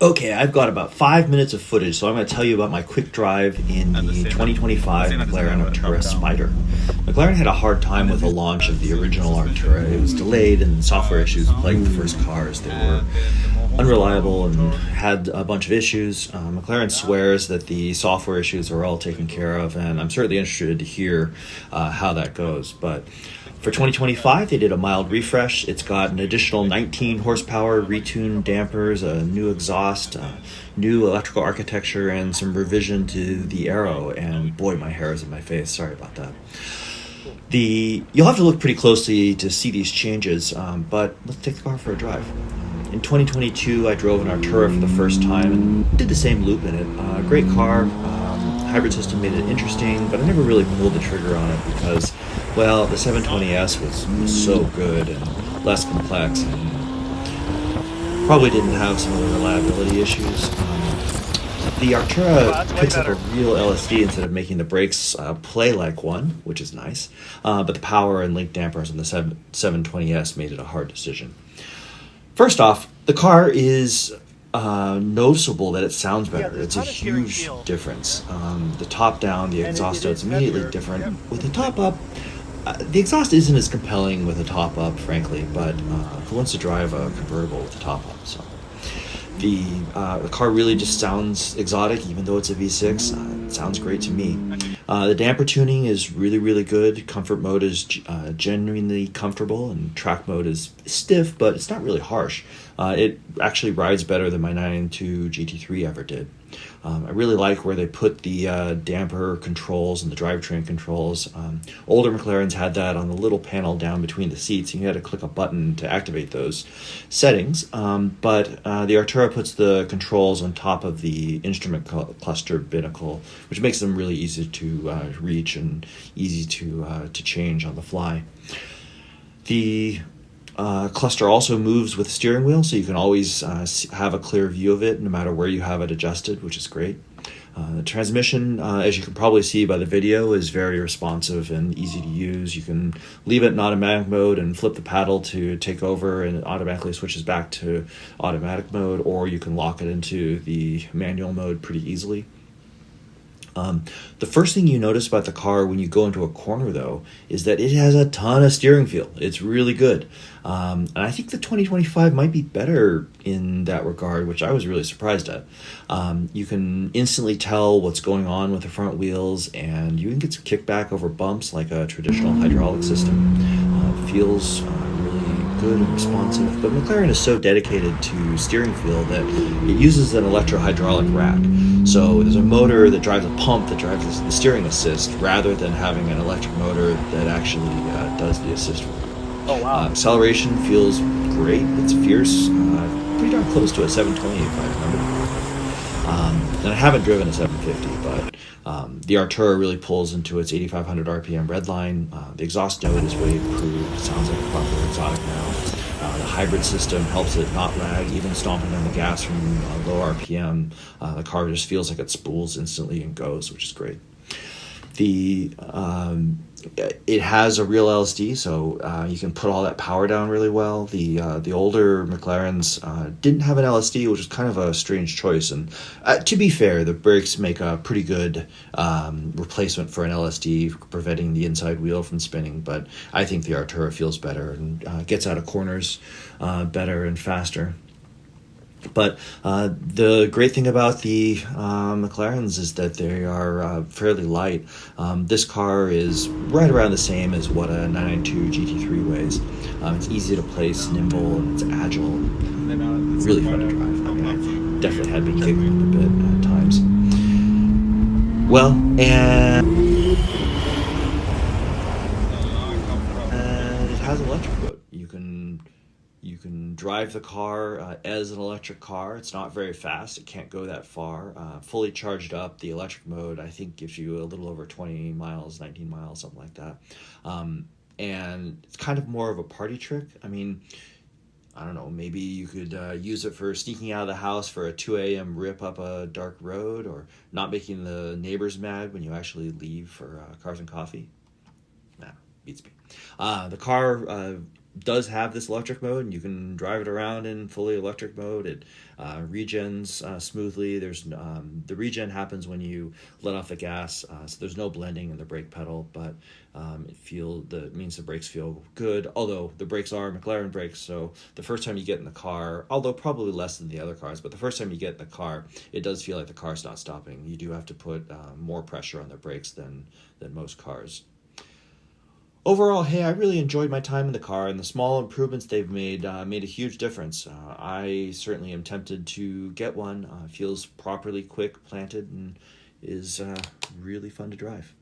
Okay, I've got about 5 minutes of footage, so I'm going to tell you about my quick drive in the 2025 McLaren Artura Spider. McLaren had a hard time with the launch of the original Artura. It was delayed and software issues plagued the first cars. They were unreliable and had a bunch of issues. McLaren swears that the software issues are all taken care of, and I'm certainly interested to hear how that goes. But for 2025, they did a mild refresh. It's got an additional 19 horsepower, retuned dampers, a new exhaust, new electrical architecture, and some revision to the aero. And boy, my hair is in my face. Sorry about that. You'll have to look pretty closely to see these changes, but let's take the car for a drive. In 2022, I drove an Artura for the first time and did the same loop in it. Great car. Hybrid system made it interesting, but I never really pulled the trigger on it because, well, the 720S was so good and less complex and probably didn't have some of the reliability issues. The Artura picks up a real LSD instead of making the brakes play like one, which is nice, but the power and link dampers on the 720S made it a hard decision. First off, the car is noticeable that it sounds better. It's a huge difference. The top down, the exhaust note's immediately different. With the top up, the exhaust isn't as compelling with the top up, frankly, but who wants to drive a convertible with the top up? So the car really just sounds exotic, even though it's a V6. It sounds great to me. The damper tuning is really, really good. Comfort mode is genuinely comfortable, and track mode is stiff, but it's not really harsh. It actually rides better than my 992 GT3 ever did. I really like where they put the damper controls and the drivetrain controls. Older McLarens had that on the little panel down between the seats, and you had to click a button to activate those settings. But the Artura puts the controls on top of the instrument cluster binnacle, which makes them really easy to reach and easy to change on the fly. The cluster also moves with the steering wheel, so you can always have a clear view of it no matter where you have it adjusted, which is great. The transmission, as you can probably see by the video, is very responsive and easy to use. You can leave it in automatic mode and flip the paddle to take over, and it automatically switches back to automatic mode, or you can lock it into the manual mode pretty easily. The first thing you notice about the car when you go into a corner, though, is that it has a ton of steering feel. It's really good. And I think the 2025 might be better in that regard, which I was really surprised at. You can instantly tell what's going on with the front wheels, and you can get some kickback over bumps like a traditional hydraulic system. Feels really good and responsive, but McLaren is so dedicated to steering feel that it uses an electro-hydraulic rack. So there's a motor that drives a pump that drives the steering assist, rather than having an electric motor that actually does the assist work. Oh, wow. Acceleration feels great. It's fierce, pretty darn close to a 720 if I remember. And I haven't driven a 750, but the Artura really pulls into its 8,500 RPM red line. The exhaust note is way improved. It sounds like a proper exotic now. The hybrid system helps it not lag, even stomping on the gas from low RPM. The car just feels like it spools instantly and goes, which is great. It has a real LSD, so you can put all that power down really well. The older McLarens didn't have an LSD, which is kind of a strange choice. And to be fair, the brakes make a pretty good replacement for an LSD, preventing the inside wheel from spinning. But I think the Artura feels better and gets out of corners better and faster. But the great thing about the McLarens is that they are fairly light. This car is right around the same as what a 992 GT3 weighs. It's easy to place, nimble, and it's agile. Really fun to drive. I mean, I definitely had me kicking it a bit at times. Well, and it has an electric mode. You can drive the car as an electric car. It's not very fast. It can't go that far. Fully charged up, the electric mode, I think, gives you a little over 20 miles, 19 miles, something like that. And it's kind of more of a party trick. I mean, I don't know, maybe you could use it for sneaking out of the house for a 2 a.m. rip up a dark road, or not making the neighbors mad when you actually leave for cars and coffee. Nah, beats me. The car does have this electric mode, and you can drive it around in fully electric mode. It regens smoothly. There's the regen happens when you let off the gas, so there's no blending in the brake pedal, but it means the brakes feel good. Although the brakes are McLaren brakes, so the first time you get in the car, although probably less than the other cars, but the first time you get in the car, it does feel like the car's not stopping. You do have to put more pressure on the brakes than most cars. Overall, hey, I really enjoyed my time in the car, and the small improvements they've made made a huge difference. I certainly am tempted to get one. Feels properly quick, planted, and is really fun to drive.